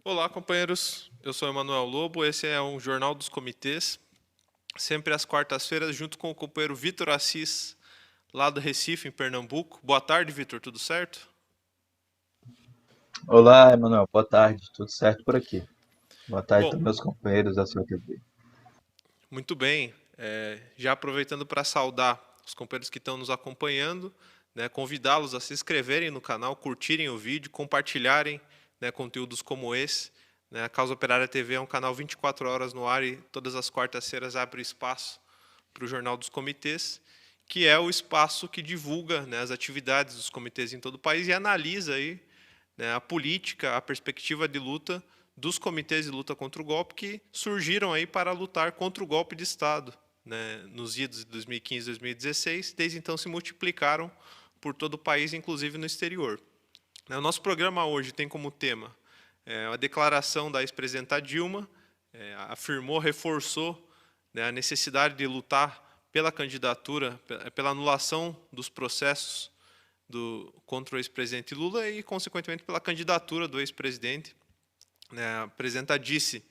Olá, companheiros. Eu sou Emanuel Lobo. Esse é um Jornal dos Comitês, sempre às quartas-feiras, junto com o companheiro Vitor Assis, lá do Recife, em Pernambuco. Boa tarde, Vitor. Tudo certo? Olá, Emanuel. Boa tarde. Tudo certo por aqui? Boa tarde Bom, também meus companheiros da sua TV. muito bem. Já aproveitando para saudar os companheiros que estão nos acompanhando, né, convidá-los a se inscreverem no canal, curtirem o vídeo, compartilharem, né, conteúdos como esse. Né, a Causa Operária TV é um canal 24 horas no ar e todas as quartas-feiras abre espaço para o Jornal dos Comitês, que é o espaço que divulga, né, as atividades dos comitês em todo o país e analisa aí, né, a política, a perspectiva de luta dos comitês de luta contra o golpe que surgiram aí para lutar contra o golpe de Estado, né, nos idos de 2015 e 2016. Desde então se multiplicaram por todo o país, inclusive no exterior. O nosso programa hoje tem como tema a declaração da ex-presidenta Dilma, afirmou, reforçou, né, a necessidade de lutar pela candidatura, pela anulação dos processos contra o ex-presidente Lula e, consequentemente, pela candidatura do ex-presidente. Né, a presidenta disse,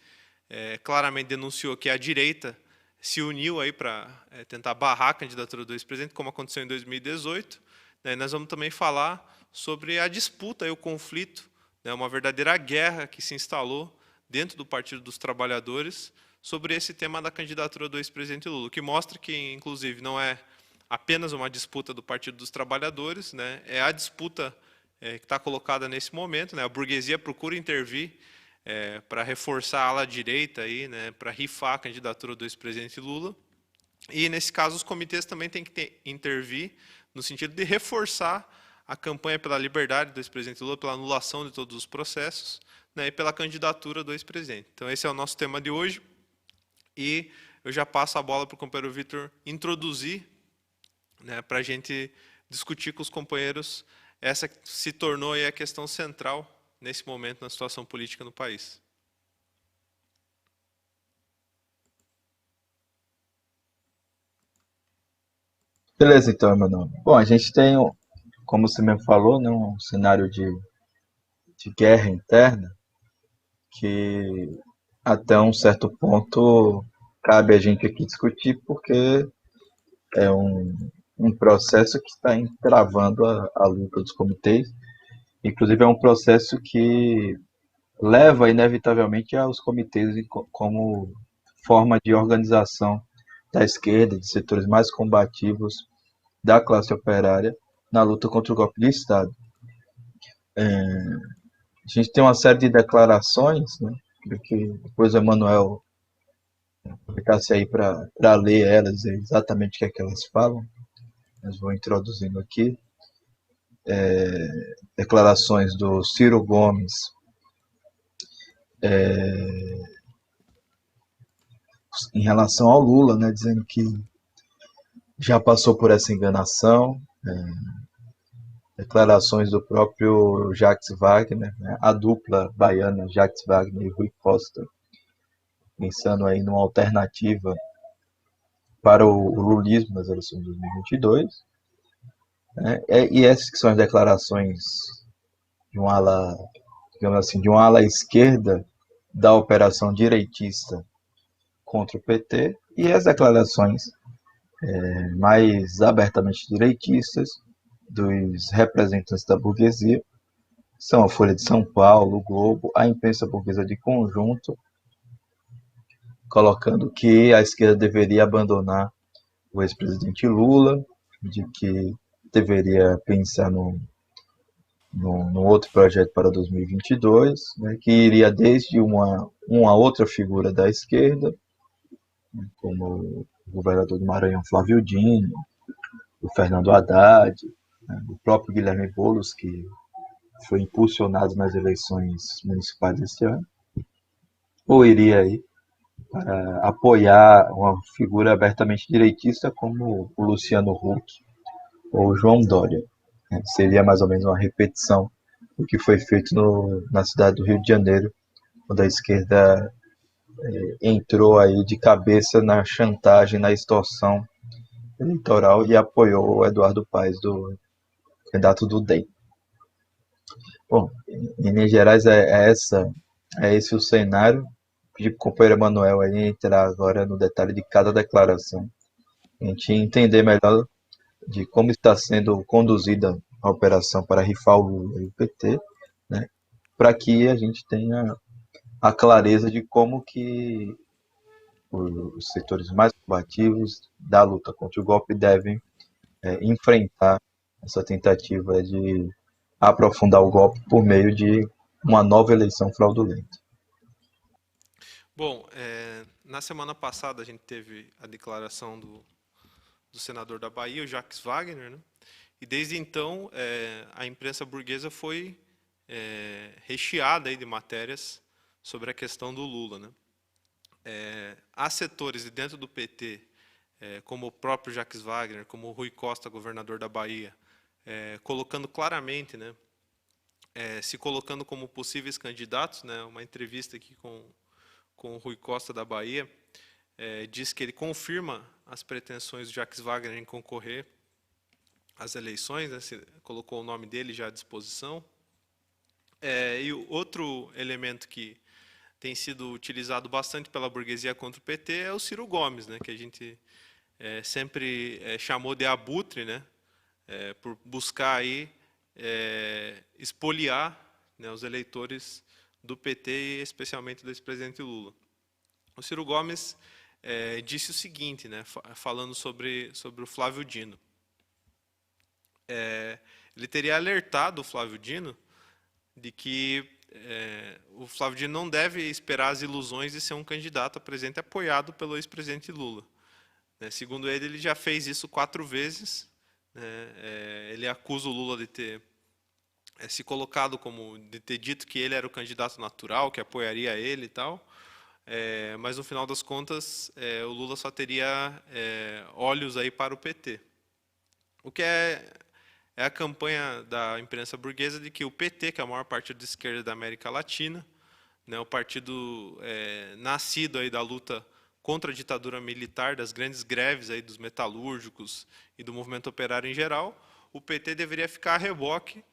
claramente denunciou que a direita se uniu aí para tentar barrar a candidatura do ex-presidente, como aconteceu em 2018. Né, nós vamos também falar sobre a disputa e o conflito, né, uma verdadeira guerra que se instalou dentro do Partido dos Trabalhadores sobre esse tema da candidatura do ex-presidente Lula, o que mostra que, inclusive, não é apenas uma disputa do Partido dos Trabalhadores, né, é a disputa que está colocada nesse momento. Né, a burguesia procura intervir para reforçar a ala direita, aí, né, para rifar a candidatura do ex-presidente Lula. E, nesse caso, os comitês também têm que intervir no sentido de reforçar a campanha pela liberdade do ex-presidente Lula, pela anulação de todos os processos, né, e pela candidatura do ex-presidente. Então, esse é o nosso tema de hoje. E eu já passo a bola para o companheiro Vitor introduzir, né, para a gente discutir com os companheiros essa que se tornou aí a questão central nesse momento na situação política no país. Beleza, então, Emanuel. Bom, a gente tem, como você mesmo falou, né, um cenário de guerra interna que até um certo ponto cabe a gente aqui discutir porque é um processo que está entravando a luta dos comitês. Inclusive é um processo que leva inevitavelmente aos comitês como forma de organização da esquerda, de setores mais combativos da classe operária na luta contra o golpe de Estado. A gente tem uma série de declarações, né, que depois o Emanuel aproveitasse aí para ler elas, exatamente o que é que elas falam. Mas vou introduzindo aqui. Declarações do Ciro Gomes em relação ao Lula, né, dizendo que já passou por essa enganação. Declarações do próprio Jacques Wagner, né, a dupla baiana Jacques Wagner e Rui Costa, pensando aí numa alternativa para o lulismo nas eleições de 2022. Né, e essas que são as declarações de uma ala, digamos assim, de uma ala esquerda da operação direitista contra o PT, e as declarações mais abertamente direitistas dos representantes da burguesia, são a Folha de São Paulo, o Globo, a imprensa burguesa de conjunto, colocando que a esquerda deveria abandonar o ex-presidente Lula, de que deveria pensar no outro projeto para 2022, né, que iria desde uma outra figura da esquerda, né, como o governador do Maranhão Flávio Dino, o Fernando Haddad, né, o próprio Guilherme Boulos, que foi impulsionado nas eleições municipais deste ano, ou iria aí para apoiar uma figura abertamente direitista como o Luciano Huck ou o João Dória. Seria mais ou menos uma repetição do que foi feito na cidade do Rio de Janeiro, quando a esquerda entrou aí de cabeça na chantagem, na extorsão eleitoral e apoiou o Eduardo Paes, do candidato do DEM. Bom, em Minas Gerais é essa É esse o cenário. Pedir para o companheiro Emanuel aí entrar agora no detalhe de cada declaração. A gente entender melhor de como está sendo conduzida a operação para rifar o Lula e o PT, né? Para que a gente tenha a clareza de como que os setores mais combativos da luta contra o golpe devem enfrentar essa tentativa de aprofundar o golpe por meio de uma nova eleição fraudulenta. Bom, na semana passada a gente teve a declaração do senador da Bahia, o Jacques Wagner, né? E desde então a imprensa burguesa foi recheada aí de matérias sobre a questão do Lula, né? Há setores de dentro do PT, como o próprio Jacques Wagner, como o Rui Costa, governador da Bahia, colocando claramente, né, se colocando como possíveis candidatos, né? Uma entrevista aqui com o Rui Costa da Bahia, diz que ele confirma as pretensões do Jacques Wagner em concorrer às eleições, né, colocou o nome dele já à disposição. E o outro elemento que tem sido utilizado bastante pela burguesia contra o PT é o Ciro Gomes, né, que a gente sempre chamou de abutre, né, por buscar aí espoliar, né, os eleitores do PT e especialmente do ex-presidente Lula. O Ciro Gomes disse o seguinte, né, falando sobre o Flávio Dino. Ele teria alertado o Flávio Dino de que o Flávio Dino não deve esperar as ilusões de ser um candidato a presidente apoiado pelo ex-presidente Lula. Segundo ele já fez isso 4 vezes. Ele acusa o Lula de ter se colocado de ter dito que ele era o candidato natural, que apoiaria ele e tal. Mas no final das contas, o Lula só teria olhos aí para o PT. O que é a campanha da imprensa burguesa de que o PT, que é o maior partido de esquerda da América Latina, né, o partido nascido aí da luta contra a ditadura militar, das grandes greves aí dos metalúrgicos e do movimento operário em geral, o PT deveria ficar a reboque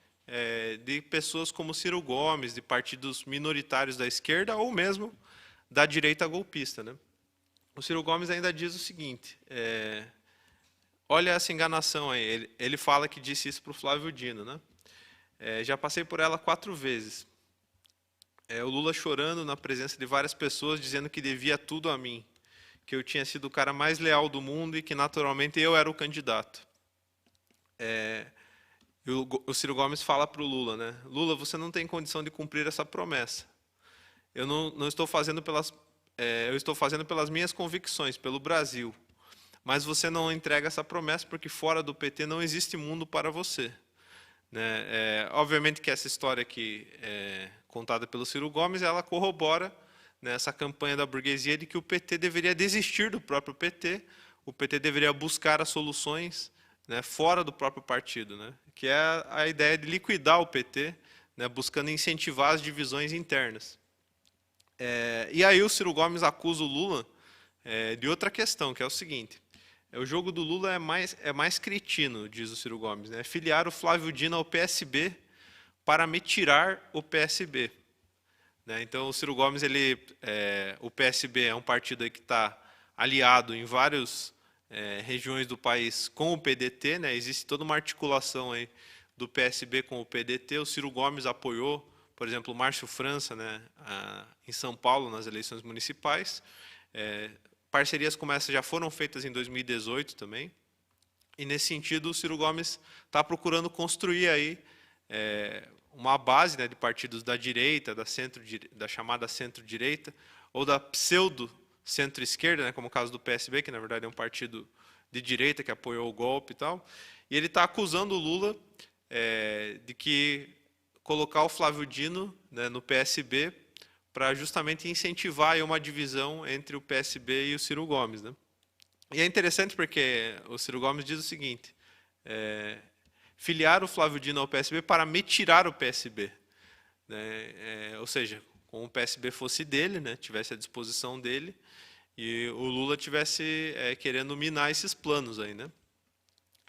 de pessoas como Ciro Gomes, de partidos minoritários da esquerda ou mesmo da direita golpista, né? O Ciro Gomes ainda diz o seguinte, olha essa enganação aí, ele fala que disse isso para o Flávio Dino, né? Já passei por ela 4 vezes. O Lula chorando na presença de várias pessoas, dizendo que devia tudo a mim, que eu tinha sido o cara mais leal do mundo e que naturalmente eu era o candidato. E o Ciro Gomes fala para o Lula, né? Lula, você não tem condição de cumprir essa promessa. Eu não estou fazendo eu estou fazendo pelas minhas convicções, pelo Brasil. Mas você não entrega essa promessa porque fora do PT não existe mundo para você. Né? Obviamente que essa história aqui, contada pelo Ciro Gomes, ela corrobora, né, essa campanha da burguesia de que o PT deveria desistir do próprio PT, o PT deveria buscar as soluções, né, fora do próprio partido, né, que é a ideia de liquidar o PT, né, buscando incentivar as divisões internas. E aí o Ciro Gomes acusa o Lula de outra questão, que é o seguinte: o jogo do Lula é mais cretino, diz o Ciro Gomes, né? Filiar o Flávio Dino ao PSB para me tirar o PSB. Né? Então, o Ciro Gomes, o PSB é um partido aí que está aliado em várias regiões do país com o PDT, né? Existe toda uma articulação aí do PSB com o PDT. O Ciro Gomes apoiou, por exemplo, o Márcio França, né, em São Paulo, nas eleições municipais. Parcerias como essa já foram feitas em 2018 também. E, nesse sentido, o Ciro Gomes está procurando construir aí uma base, né, de partidos da direita, da chamada centro-direita, ou da pseudo-centro-esquerda, né, como o caso do PSB, que na verdade é um partido de direita que apoiou o golpe e tal. E ele está acusando o Lula de que colocar o Flávio Dino, né, no PSB para justamente incentivar aí uma divisão entre o PSB e o Ciro Gomes, né? E é interessante porque o Ciro Gomes diz o seguinte: filiar o Flávio Dino ao PSB para me tirar o PSB, né? Ou seja, como o PSB fosse dele, né, tivesse à disposição dele, e o Lula tivesse querendo minar esses planos aí, né?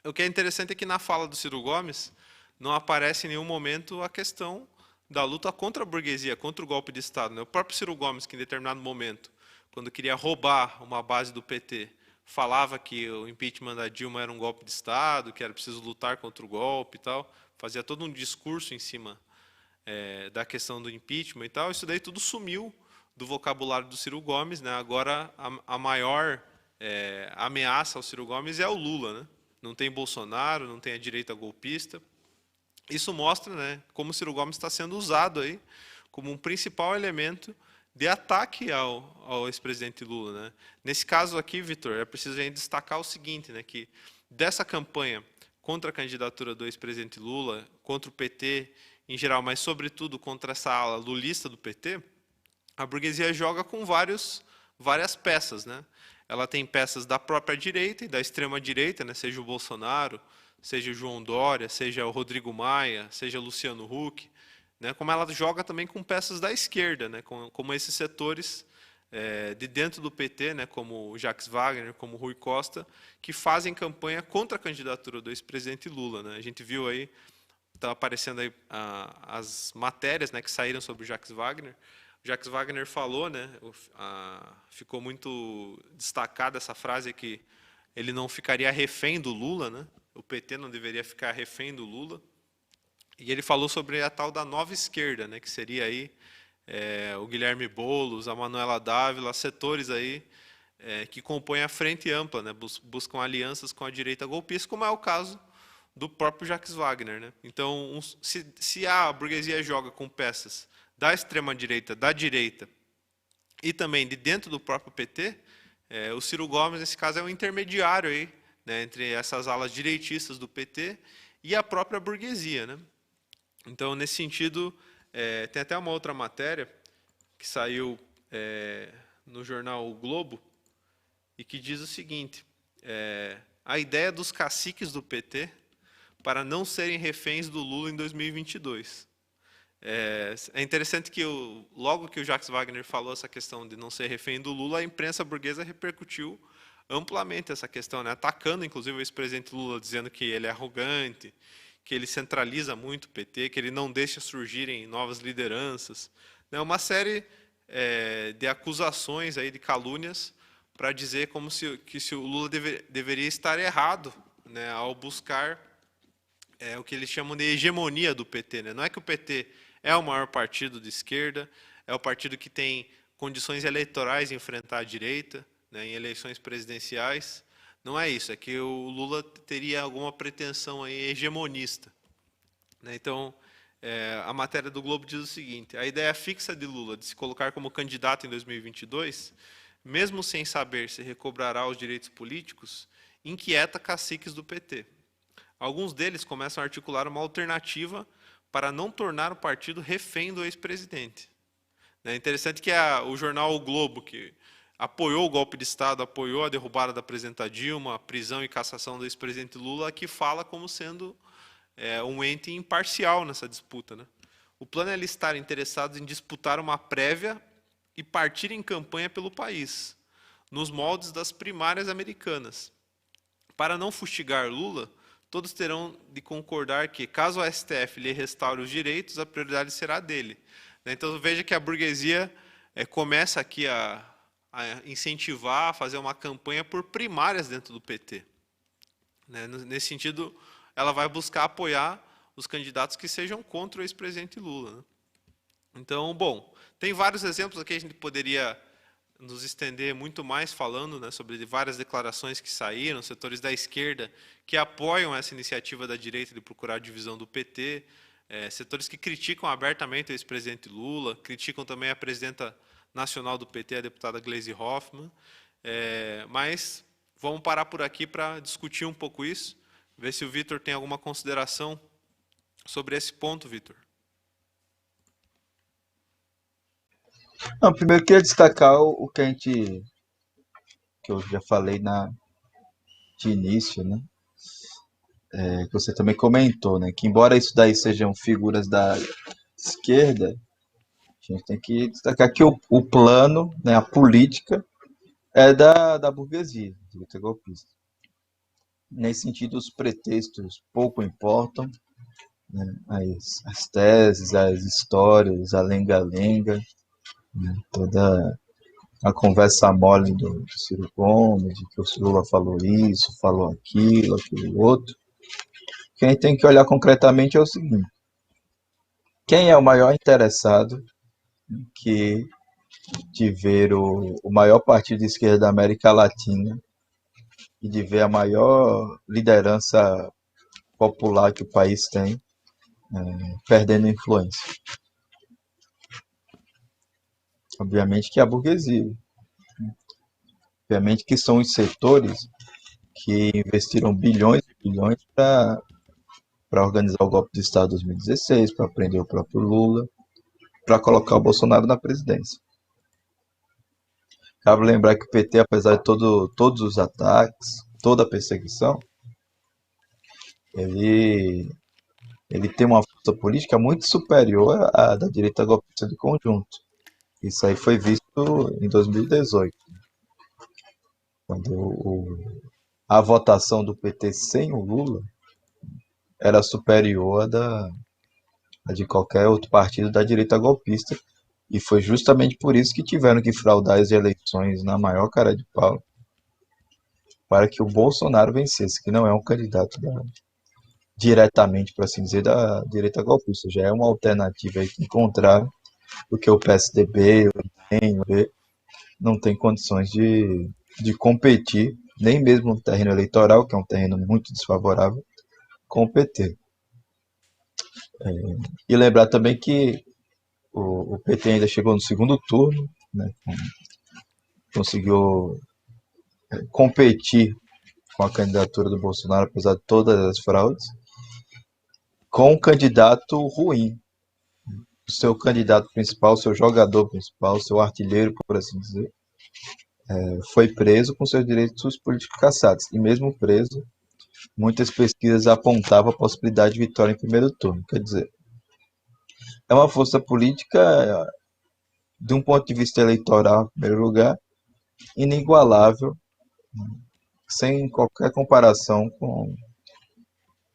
O que é interessante é que na fala do Ciro Gomes não aparece em nenhum momento a questão da luta contra a burguesia, contra o golpe de Estado. Né? O próprio Ciro Gomes, que em determinado momento, quando queria roubar uma base do PT, falava que o impeachment da Dilma era um golpe de Estado, que era preciso lutar contra o golpe e tal, fazia todo um discurso em cima da questão do impeachment e tal. Isso daí tudo sumiu do vocabulário do Ciro Gomes. Né? Agora, a maior ameaça ao Ciro Gomes é o Lula. Né? Não tem Bolsonaro, não tem a direita golpista. Isso mostra, né, como o Ciro Gomes está sendo usado aí como um principal elemento de ataque ao ex-presidente Lula. Né? Nesse caso aqui, Vitor, é preciso a gente destacar o seguinte, né, que dessa campanha contra a candidatura do ex-presidente Lula, contra o PT em geral, mas sobretudo contra essa ala lulista do PT, a burguesia joga com várias peças. Né? Ela tem peças da própria direita e da extrema-direita, né, seja o Bolsonaro, seja o João Dória, seja o Rodrigo Maia, seja o Luciano Huck, né, como ela joga também com peças da esquerda, né, como esses setores de dentro do PT, né, como o Jacques Wagner, como o Rui Costa, que fazem campanha contra a candidatura do ex-presidente Lula. Né. A gente viu aí, está aparecendo aí as matérias, né, que saíram sobre o Jacques Wagner. O Jacques Wagner falou, né, ficou muito destacada essa frase que ele não ficaria refém do Lula, né? O PT não deveria ficar refém do Lula. E ele falou sobre a tal da nova esquerda, né, que seria aí o Guilherme Boulos, a Manuela Dávila, setores aí que compõem a frente ampla, né, buscam alianças com a direita golpista, como é o caso do próprio Jacques Wagner. Né? Então, se a burguesia joga com peças da extrema-direita, da direita e também de dentro do próprio PT, o Ciro Gomes, nesse caso, é um intermediário aí, né, entre essas alas direitistas do PT e a própria burguesia. Né? Então, nesse sentido, tem até uma outra matéria que saiu no jornal O Globo e que diz o seguinte, a ideia dos caciques do PT para não serem reféns do Lula em 2022. É interessante que logo que o Jacques Wagner falou essa questão de não ser refém do Lula, a imprensa burguesa repercutiu amplamente essa questão, né? Atacando inclusive o ex-presidente Lula, dizendo que ele é arrogante, que ele centraliza muito o PT, que ele não deixa surgirem novas lideranças. Né? Uma série de acusações, aí, de calúnias, para dizer como se o Lula deveria estar errado, né, ao buscar o que eles chamam de hegemonia do PT. Né? Não é que o PT é o maior partido de esquerda, é o partido que tem condições eleitorais de enfrentar a direita, né, em eleições presidenciais. Não é isso, é que o Lula teria alguma pretensão aí hegemonista. Né? Então, a matéria do Globo diz o seguinte, a ideia fixa de Lula de se colocar como candidato em 2022, mesmo sem saber se recobrará os direitos políticos, inquieta caciques do PT. Alguns deles começam a articular uma alternativa para não tornar o partido refém do ex-presidente. É interessante que o jornal O Globo, que apoiou o golpe de Estado, apoiou a derrubada da presidenta Dilma, a prisão e cassação do ex-presidente Lula, que fala como sendo um ente imparcial nessa disputa. Né? O plano é eles estarem interessados em disputar uma prévia e partir em campanha pelo país, nos moldes das primárias americanas. Para não fustigar Lula, todos terão de concordar que, caso o STF lhe restaure os direitos, a prioridade será dele. Então, veja que a burguesia começa aqui a incentivar, a fazer uma campanha por primárias dentro do PT. Nesse sentido, ela vai buscar apoiar os candidatos que sejam contra o ex-presidente Lula. Então, bom, tem vários exemplos aqui, a gente poderia nos estender muito mais falando, né, sobre várias declarações que saíram, setores da esquerda que apoiam essa iniciativa da direita de procurar a divisão do PT, setores que criticam abertamente o ex-presidente Lula, criticam também a presidenta nacional do PT, a deputada Gleisi Hoffmann, mas vamos parar por aqui para discutir um pouco isso, ver se o Vitor tem alguma consideração sobre esse ponto, Vitor. Não, primeiro eu queria destacar o que eu já falei de início, né? Que você também comentou, né? Que embora isso daí sejam figuras da esquerda, a gente tem que destacar que o plano, né, a política, é da burguesia, da luta golpista. Nesse sentido, os pretextos pouco importam, as teses, as histórias, a lenga-lenga, né, toda a conversa mole do Ciro Gomes, de que o Lula falou isso, falou aquilo, aquilo outro. Quem tem que olhar concretamente é o seguinte: quem é o maior interessado que de ver o maior partido de esquerda da América Latina e de ver a maior liderança popular que o país tem perdendo influência? Obviamente que é a burguesia. Obviamente que são os setores que investiram bilhões e bilhões para organizar o golpe de Estado de 2016, para prender o próprio Lula, para colocar o Bolsonaro na presidência. Cabe lembrar que o PT, apesar de todos os ataques, toda a perseguição, ele, ele tem uma força política muito superior à da direita golpista de conjunto. Isso aí foi visto em 2018, quando a votação do PT sem o Lula era superior à de qualquer outro partido da direita golpista. E foi justamente por isso que tiveram que fraudar as eleições na maior cara de pau para que o Bolsonaro vencesse, que não é um candidato diretamente, por assim dizer, da direita golpista. Já é uma alternativa aí que encontraram, porque o PSDB, o DEM, o B, não tem condições de competir, nem mesmo no terreno eleitoral, que é um terreno muito desfavorável, com o PT. E lembrar também que o PT ainda chegou no segundo turno, né, conseguiu competir com a candidatura do Bolsonaro, apesar de todas as fraudes, com um candidato ruim. O seu candidato principal, o seu jogador principal, o seu artilheiro, por assim dizer, foi preso com seus direitos políticos cassados. E mesmo preso, muitas pesquisas apontavam a possibilidade de vitória em primeiro turno. Quer dizer, é uma força política, de um ponto de vista eleitoral, em primeiro lugar, inigualável, sem qualquer comparação com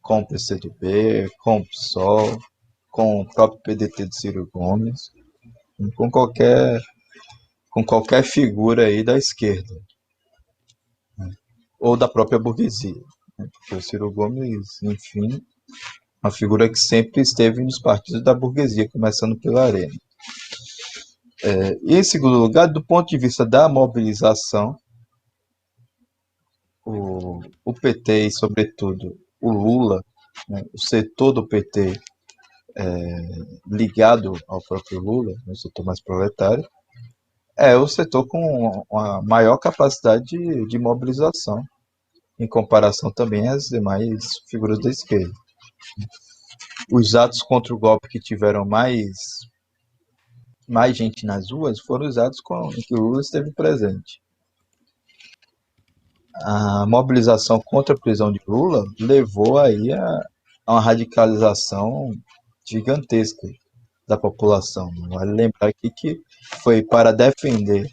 o PCdoB, com o PSOL, com o próprio PDT de Ciro Gomes, com qualquer figura aí da esquerda, né, ou da própria burguesia. Né, porque o Ciro Gomes, enfim, uma figura que sempre esteve nos partidos da burguesia, começando pela Arena. E em segundo lugar, do ponto de vista da mobilização, o PT e, sobretudo, o Lula, né, o setor do PT ligado ao próprio Lula, o setor mais proletário, é o setor com a maior capacidade de mobilização, em comparação também às demais figuras da esquerda. Os atos contra o golpe que tiveram mais gente nas ruas foram os atos em que o Lula esteve presente. A mobilização contra a prisão de Lula levou aí a uma radicalização gigantesca da população. Vale lembrar aqui que foi para defender,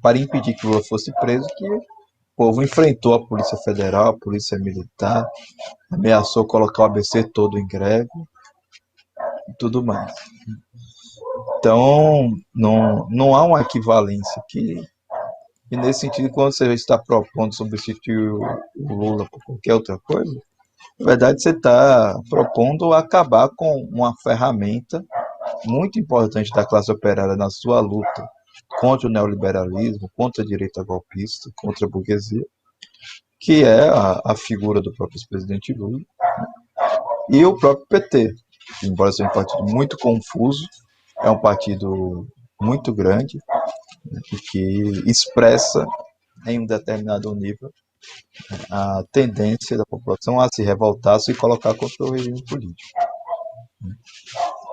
para impedir que Lula fosse preso, que o povo enfrentou a Polícia Federal, a Polícia Militar, ameaçou colocar o ABC todo em greve e tudo mais. Então, não há uma equivalência aqui. E nesse sentido, quando você está propondo substituir o Lula por qualquer outra coisa, na verdade você está propondo acabar com uma ferramenta muito importante da classe operária na sua luta contra o neoliberalismo, contra a direita golpista, contra a burguesia, que é a figura do próprio ex-presidente Lula, né, e o próprio PT, que, embora seja um partido muito confuso, é um partido muito grande, né, e que expressa em um determinado nível a tendência da população a se revoltar, a se colocar contra o regime político.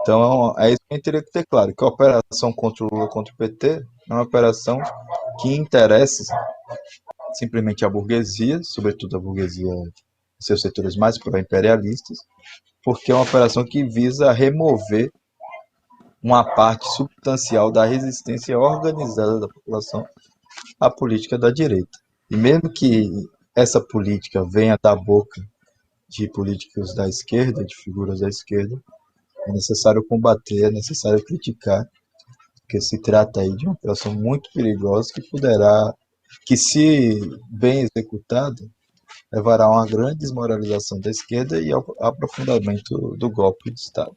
Então, é isso que a gente teria que ter claro, que a operação contra o Lula, contra o PT, é uma operação que interessa simplesmente a burguesia, sobretudo a burguesia em seus setores mais pró-imperialistas, porque é uma operação que visa remover uma parte substancial da resistência organizada da população à política da direita. E mesmo que essa política venha da boca de políticos da esquerda, de figuras da esquerda, é necessário combater, é necessário criticar, porque se trata aí de uma operação muito perigosa que poderá, que se bem executada, levará a uma grande desmoralização da esquerda e ao aprofundamento do golpe de Estado.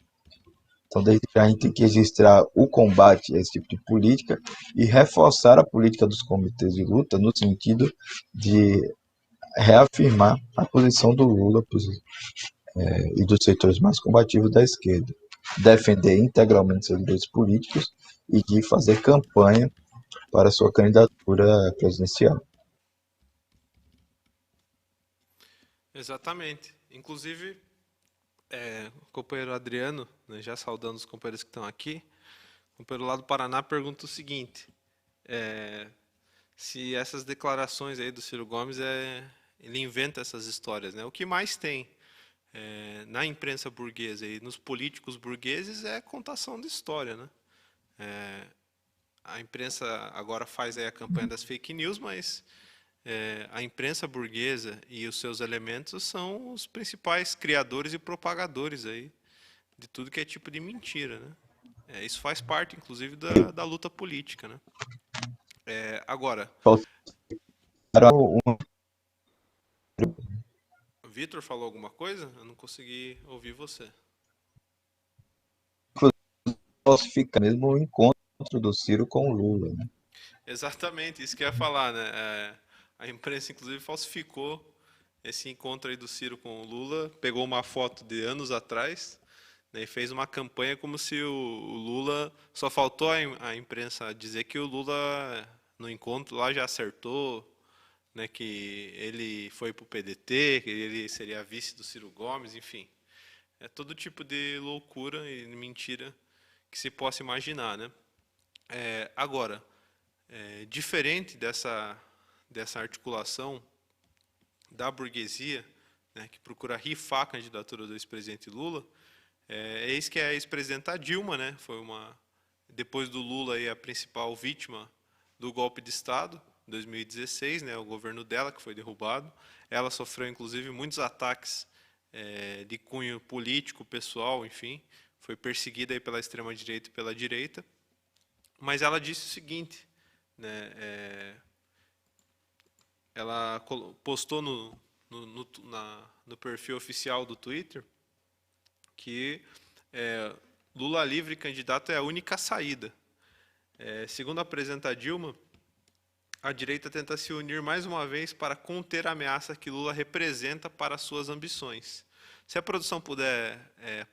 Então, desde já a gente tem que registrar o combate a esse tipo de política e reforçar a política dos comitês de luta no sentido de reafirmar a posição do Lula e dos setores mais combativos da esquerda, defender integralmente seus direitos políticos e de fazer campanha para sua candidatura presidencial. Exatamente. Inclusive, o companheiro Adriano, né, já saudando os companheiros que estão aqui, o companheiro lá do Paraná pergunta o seguinte: se essas declarações aí do Ciro Gomes, ele inventa essas histórias, né? O que mais tem na imprensa burguesa e nos políticos burgueses é contação de história, né? A imprensa agora faz aí a campanha das fake news, mas a imprensa burguesa e os seus elementos são os principais criadores e propagadores aí de tudo que é tipo de mentira, né? Isso faz parte, inclusive, da luta política, né? Agora, o Vitor falou alguma coisa? Eu não consegui ouvir você. Falsificar mesmo o encontro do Ciro com o Lula, né? Exatamente, isso que eu ia falar, né? A imprensa, inclusive, falsificou esse encontro aí do Ciro com o Lula, pegou uma foto de anos atrás, né, e fez uma campanha como se o Lula... Só faltou a imprensa dizer que o Lula, no encontro lá, já acertou, né, que ele foi para o PDT, que ele seria vice do Ciro Gomes, enfim. É todo tipo de loucura e mentira que se possa imaginar, né? Agora, diferente dessa articulação da burguesia, né, que procura rifar a candidatura do ex-presidente Lula, eis que a ex-presidenta Dilma, né, foi depois do Lula aí, a principal vítima do golpe de Estado, em 2016, né, o governo dela que foi derrubado. Ela sofreu, inclusive, muitos ataques de cunho político, pessoal, enfim, foi perseguida aí pela extrema-direita e pela direita. Mas ela disse o seguinte, né, ela postou no perfil oficial do Twitter que Lula livre candidato é a única saída. Segundo apresenta Dilma, a direita tenta se unir mais uma vez para conter a ameaça que Lula representa para suas ambições. Se a produção puder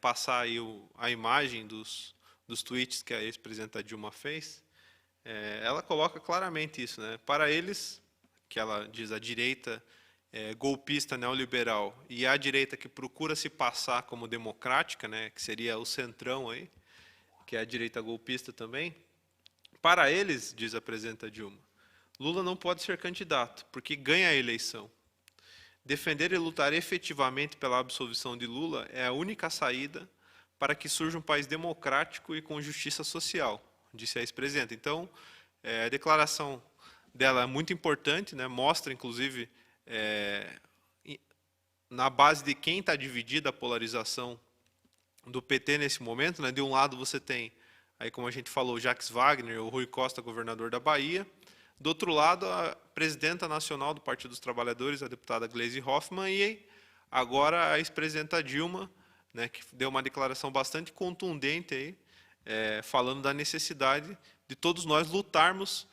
passar aí a imagem dos tweets que a ex-presidenta Dilma fez, ela coloca claramente isso, né? Para eles, que ela diz a direita golpista neoliberal e a direita que procura se passar como democrática, né, que seria o centrão aí, que é a direita golpista também, para eles, diz a presidenta Dilma, Lula não pode ser candidato, porque ganha a eleição. Defender e lutar efetivamente pela absolvição de Lula é a única saída para que surja um país democrático e com justiça social, disse a ex-presidenta. Então, a declaração dela é muito importante, né? Mostra, inclusive, na base de quem está dividida a polarização do PT nesse momento, né? De um lado você tem, aí como a gente falou, Jacques Wagner, o Rui Costa, governador da Bahia. Do outro lado, a presidenta nacional do Partido dos Trabalhadores, a deputada Gleisi Hoffmann, e agora a ex-presidenta Dilma, né, que deu uma declaração bastante contundente aí, falando da necessidade de todos nós lutarmos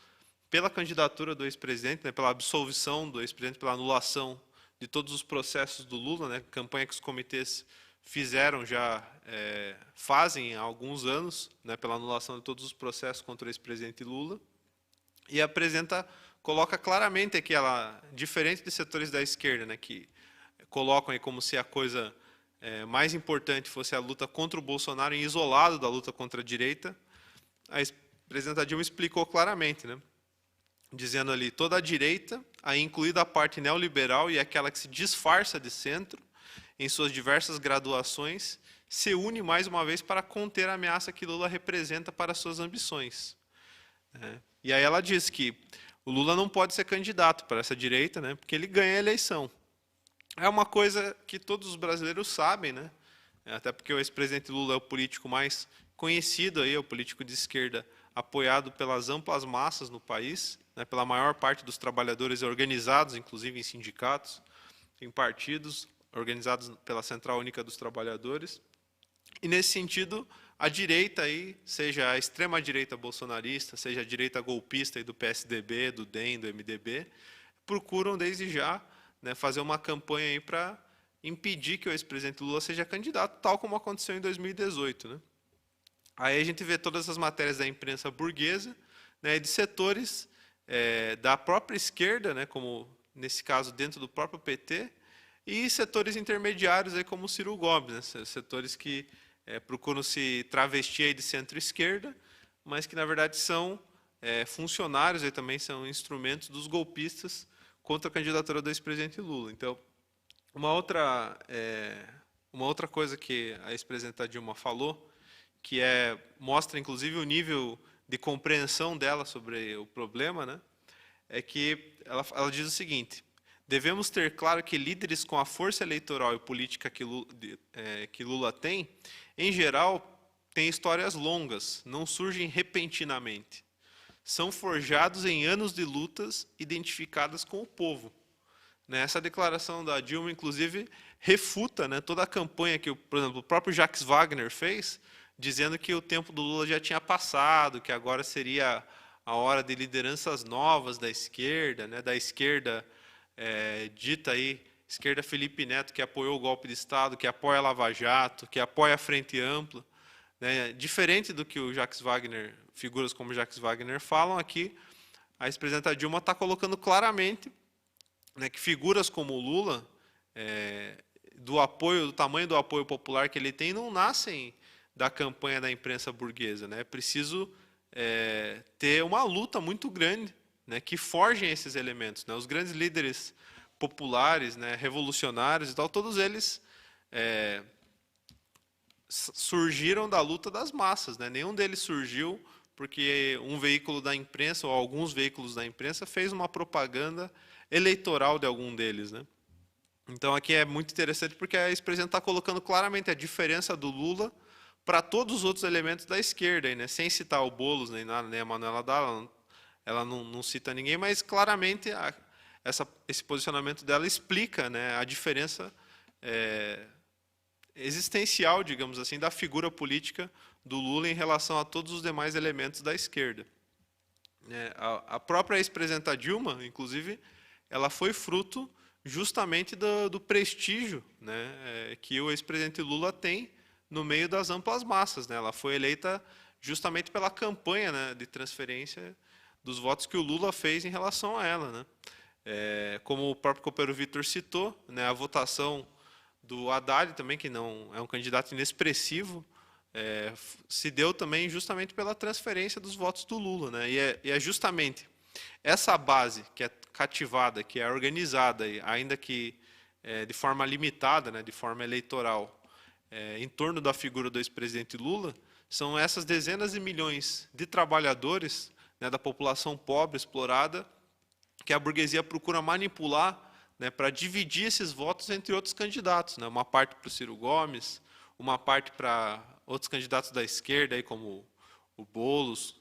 pela candidatura do ex-presidente, né, pela absolvição do ex-presidente, pela anulação de todos os processos do Lula, né, campanha que os comitês fizeram fazem há alguns anos, né, pela anulação de todos os processos contra o ex-presidente Lula. E coloca claramente aqui, diferente de setores da esquerda, né, que colocam aí como se a coisa mais importante fosse a luta contra o Bolsonaro, em isolado da luta contra a direita, a presidenta Dilma explicou claramente, né, dizendo ali, toda a direita, aí incluída a parte neoliberal e aquela que se disfarça de centro, em suas diversas graduações, se une mais uma vez para conter a ameaça que Lula representa para suas ambições. E aí ela diz que o Lula não pode ser candidato para essa direita, né, porque ele ganha a eleição. é uma coisa que todos os brasileiros sabem, né? Até porque o ex-presidente Lula é o político mais conhecido aí, é o político de esquerda apoiado pelas amplas massas no país, né, pela maior parte dos trabalhadores organizados, inclusive em sindicatos, em partidos, organizados pela Central Única dos Trabalhadores. E nesse sentido, a direita aí, seja a extrema-direita bolsonarista, seja a direita golpista aí do PSDB, do DEM, do MDB, procuram desde já, né, fazer uma campanha aí para impedir que o ex-presidente Lula seja candidato, tal como aconteceu em 2018, né? Aí a gente vê todas as matérias da imprensa burguesa, né, de setores da própria esquerda, né, como nesse caso dentro do próprio PT, e setores intermediários aí como o Ciro Gomes, né, setores que procuram se travestir aí de centro-esquerda, mas que na verdade são funcionários e também são instrumentos dos golpistas contra a candidatura do ex-presidente Lula. Então, uma outra coisa que a ex-presidenta Dilma falou, que mostra inclusive o nível de compreensão dela sobre o problema, né, é que ela diz o seguinte: devemos ter claro que líderes com a força eleitoral e política que Lula tem, em geral, têm histórias longas, não surgem repentinamente. São forjados em anos de lutas identificadas com o povo. Essa declaração da Dilma, inclusive, refuta, né, toda a campanha que, por exemplo, o próprio Jacques Wagner fez, dizendo que o tempo do Lula já tinha passado, que agora seria a hora de lideranças novas da esquerda, né, da esquerda dita aí, esquerda Felipe Neto, que apoiou o golpe de Estado, que apoia a Lava Jato, que apoia a Frente Ampla. Né, diferente do que o Jacques Wagner, figuras como Jacques Wagner falam aqui, a ex-presidenta Dilma está colocando claramente, né, que figuras como o Lula, do tamanho do apoio popular que ele tem, não nascem da campanha da imprensa burguesa, né? É preciso ter uma luta muito grande, né, que forjem esses elementos, né? Os grandes líderes populares, né, revolucionários e tal, todos eles surgiram da luta das massas, né? Nenhum deles surgiu porque um veículo da imprensa ou alguns veículos da imprensa fez uma propaganda eleitoral de algum deles, né? Então aqui é muito interessante porque a ex-presidenta está colocando claramente a diferença do Lula para todos os outros elementos da esquerda, né? Sem citar o Boulos nem a Manuela Dalla, ela não cita ninguém, mas claramente esse posicionamento dela explica, né, a diferença existencial, digamos assim, da figura política do Lula em relação a todos os demais elementos da esquerda. A própria ex-presidenta Dilma, inclusive, ela foi fruto justamente do prestígio, né, que o ex-presidente Lula tem no meio das amplas massas, né? Ela foi eleita justamente pela campanha, né, de transferência dos votos que o Lula fez em relação a ela, né? Como o próprio Copeiro Vitor citou, né, a votação do Haddad também, que não é um candidato inexpressivo, se deu também justamente pela transferência dos votos do Lula, né? E é justamente essa base que é cativada, que é organizada, ainda que de forma limitada, né, de forma eleitoral, em torno da figura do ex-presidente Lula, são essas dezenas de milhões de trabalhadores, né, da população pobre, explorada, que a burguesia procura manipular, né, para dividir esses votos entre outros candidatos, né, uma parte para o Ciro Gomes, uma parte para outros candidatos da esquerda, aí, como o Boulos,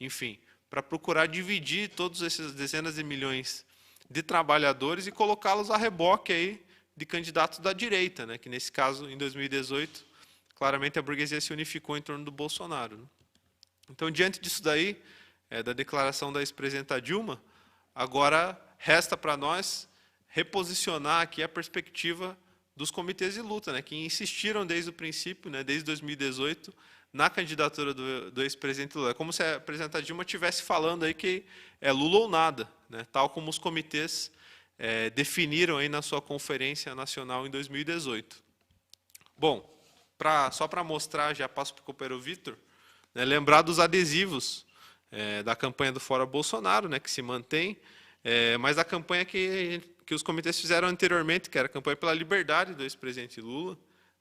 enfim, para procurar dividir todos esses dezenas de milhões de trabalhadores e colocá-los a reboque aí de candidatos da direita, né, que nesse caso, em 2018, claramente a burguesia se unificou em torno do Bolsonaro, né? Então, diante disso daí, da declaração da ex-presidenta Dilma, agora resta para nós reposicionar aqui a perspectiva dos comitês de luta, né, que insistiram desde o princípio, né, desde 2018, na candidatura do ex-presidente Lula. É como se a presidenta Dilma estivesse falando aí que é Lula ou nada, né, tal como os comitês definiram aí na sua conferência nacional em 2018. Bom, só para mostrar, já passo para o Copeiro Vitor, né, lembrar dos adesivos da campanha do Fora Bolsonaro, né, que se mantém, mas da campanha que os comitês fizeram anteriormente, que era a campanha pela liberdade do ex-presidente Lula,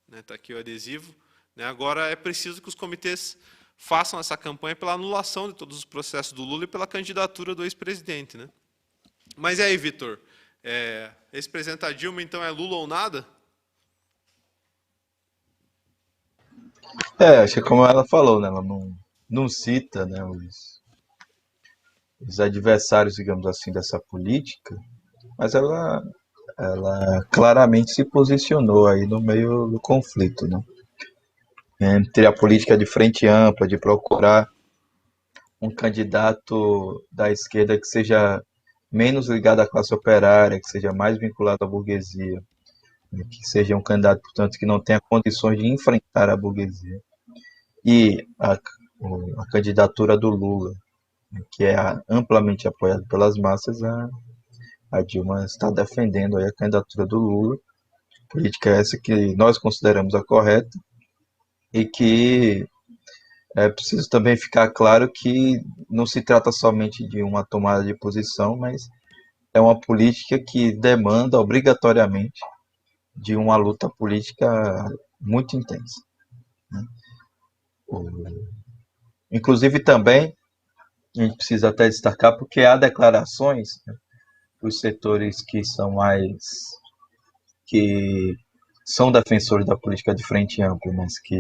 né, está aqui o adesivo, né, agora é preciso que os comitês façam essa campanha pela anulação de todos os processos do Lula e pela candidatura do ex-presidente, né? Mas e aí, Vitor? Ex-presidenta Dilma, então, é Lula ou nada? Acho que como ela falou, né, ela não cita, né, os adversários, digamos assim, dessa política, mas ela claramente se posicionou aí no meio do conflito, né? Entre a política de frente ampla, de procurar um candidato da esquerda que seja menos ligado à classe operária, que seja mais vinculado à burguesia, né? Que seja um candidato, portanto, que não tenha condições de enfrentar a burguesia. E a candidatura do Lula, né, que é amplamente apoiada pelas massas, a Dilma está defendendo aí a candidatura do Lula, política essa que nós consideramos a correta e que é preciso também ficar claro que não se trata somente de uma tomada de posição, mas é uma política que demanda obrigatoriamente de uma luta política muito intensa. Inclusive também a gente precisa até destacar porque há declarações, né, dos setores que são mais que são defensores da política de frente ampla, mas que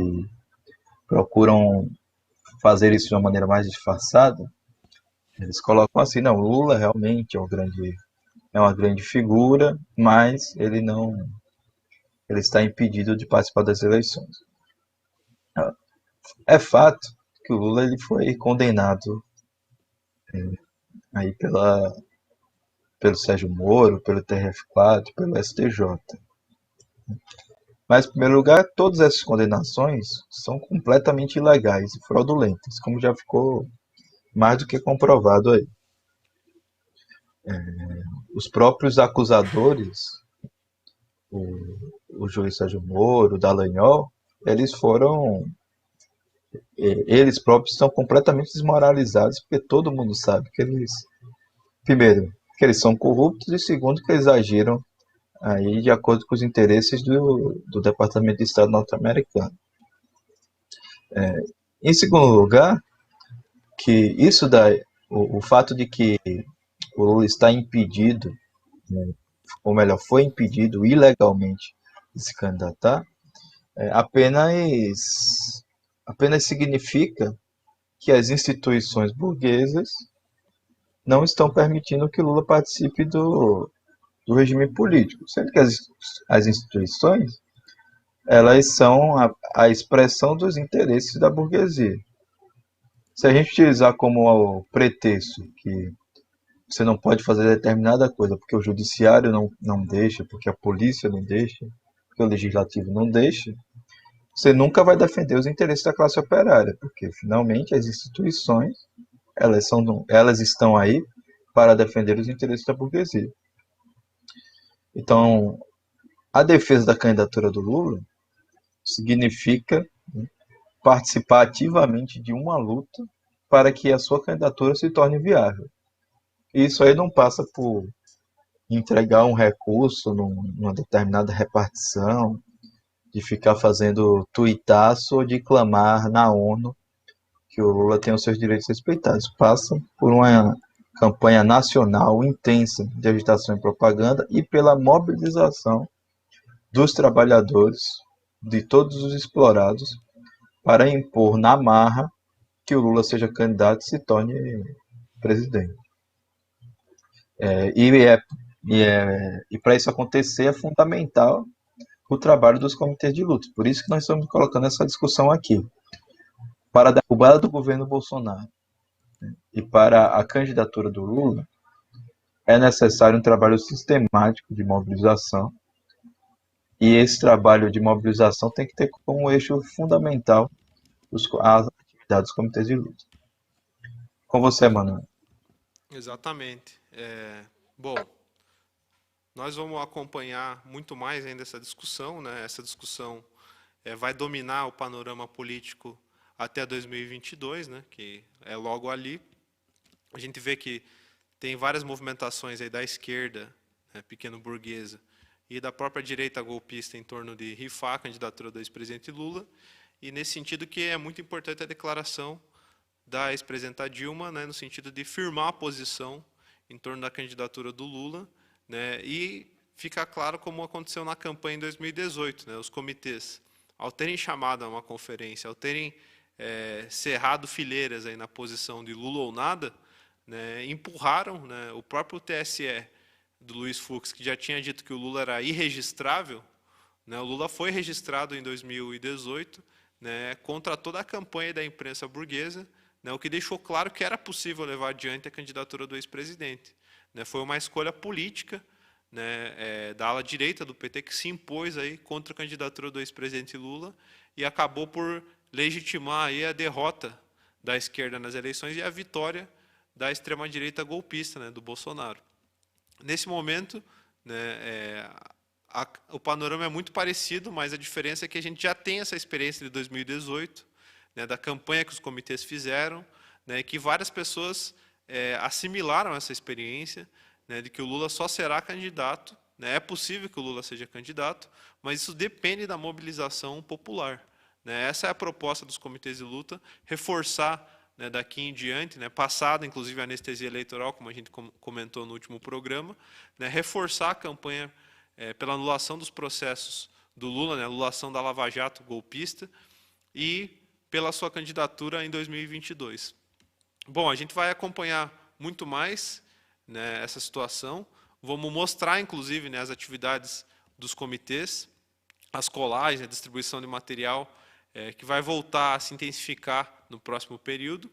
procuram fazer isso de uma maneira mais disfarçada. Eles colocam assim, não, Lula realmente é uma grande figura, mas ele está impedido de participar das eleições. É fato que o Lula ele foi condenado aí pelo Sérgio Moro, pelo TRF4, pelo STJ. Mas, em primeiro lugar, todas essas condenações são completamente ilegais e fraudulentas, como já ficou mais do que comprovado aí. Os próprios acusadores, o juiz Sérgio Moro, o Dallagnol, eles foram eles próprios estão completamente desmoralizados, porque todo mundo sabe que eles, primeiro, que eles são corruptos e segundo, que eles agiram aí de acordo com os interesses do Departamento de Estado norte-americano. Em segundo lugar, que isso daí, o fato de que o Lula está impedido, né, ou melhor, foi impedido ilegalmente de se candidatar, apenas significa que as instituições burguesas não estão permitindo que Lula participe do regime político, sendo que as instituições elas são a expressão dos interesses da burguesia. Se a gente utilizar como o pretexto que você não pode fazer determinada coisa porque o judiciário não deixa, porque a polícia não deixa, porque o legislativo não deixa, você nunca vai defender os interesses da classe operária, porque finalmente as instituições elas estão aí para defender os interesses da burguesia. Então, a defesa da candidatura do Lula significa, né, participar ativamente de uma luta para que a sua candidatura se torne viável. E isso aí não passa por entregar um recurso numa determinada repartição, de ficar fazendo tuitaço ou de clamar na ONU que o Lula tenha os seus direitos respeitados. Passa por uma campanha nacional intensa de agitação e propaganda e pela mobilização dos trabalhadores, de todos os explorados, para impor na marra que o Lula seja candidato e se torne presidente. É, e é, e para isso acontecer é fundamental o trabalho dos comitês de luta. Por isso que nós estamos colocando essa discussão aqui. Para a derrubada do governo Bolsonaro e para a candidatura do Lula, é necessário um trabalho sistemático de mobilização. E esse trabalho de mobilização tem que ter como eixo fundamental as atividades dos comitês de luta. Com você, Manoel. Exatamente. Bom, nós vamos acompanhar muito mais ainda essa discussão, né? Essa discussão vai dominar o panorama político até 2022, né? Que é logo ali. A gente vê que tem várias movimentações aí da esquerda, né, pequeno-burguesa, e da própria direita golpista em torno de rifar a candidatura do ex-presidente Lula, e nesse sentido que é muito importante a declaração da ex-presidenta Dilma, né, no sentido de firmar a posição em torno da candidatura do Lula, né, e fica claro como aconteceu na campanha em 2018, né, os comitês, ao terem chamado a uma conferência, ao terem cerrado fileiras aí na posição de Lula ou nada, né, empurraram, né, o próprio TSE do Luiz Fux, que já tinha dito que o Lula era irregistrável, né, o Lula foi registrado em 2018, né, contra toda a campanha da imprensa burguesa, né, o que deixou claro que era possível levar adiante a candidatura do ex-presidente. Né, foi uma escolha política, né, da ala direita do PT que se impôs aí contra a candidatura do ex-presidente Lula e acabou por legitimar aí a derrota da esquerda nas eleições e a vitória da extrema-direita golpista, né, do Bolsonaro. Nesse momento, né, o panorama é muito parecido, mas a diferença é que a gente já tem essa experiência de 2018, né, da campanha que os comitês fizeram, né, que várias pessoas assimilaram essa experiência, né, de que o Lula só será candidato, né, é possível que o Lula seja candidato, mas isso depende da mobilização popular. Né, essa é a proposta dos comitês de luta, reforçar, né, daqui em diante, né, passada inclusive a anestesia eleitoral, como a gente comentou no último programa, né, reforçar a campanha pela anulação dos processos do Lula, né, anulação da Lava Jato golpista, e pela sua candidatura em 2022. Bom, a gente vai acompanhar muito mais, né, essa situação, vamos mostrar, inclusive, né, as atividades dos comitês, as colagens, a distribuição de material, que vai voltar a se intensificar no próximo período,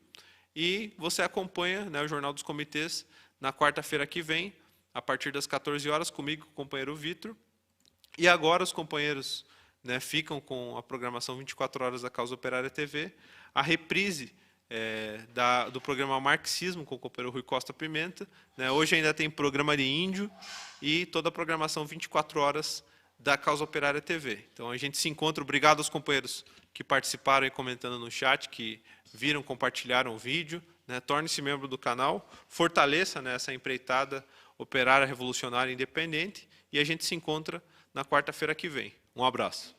e você acompanha, né, o Jornal dos Comitês na quarta-feira que vem, a partir das 14 horas, comigo, com o companheiro Vitor, e agora os companheiros, né, ficam com a programação 24 horas da Causa Operária TV, a reprise do programa Marxismo, com o companheiro Rui Costa Pimenta, né, hoje ainda tem programa de índio, e toda a programação 24 horas da Causa Operária TV. Então a gente se encontra, obrigado aos companheiros que participaram e comentando no chat, que viram, compartilharam o vídeo, né, torne-se membro do canal, fortaleça, né, essa empreitada operária, revolucionária, independente, e a gente se encontra na quarta-feira que vem. Um abraço.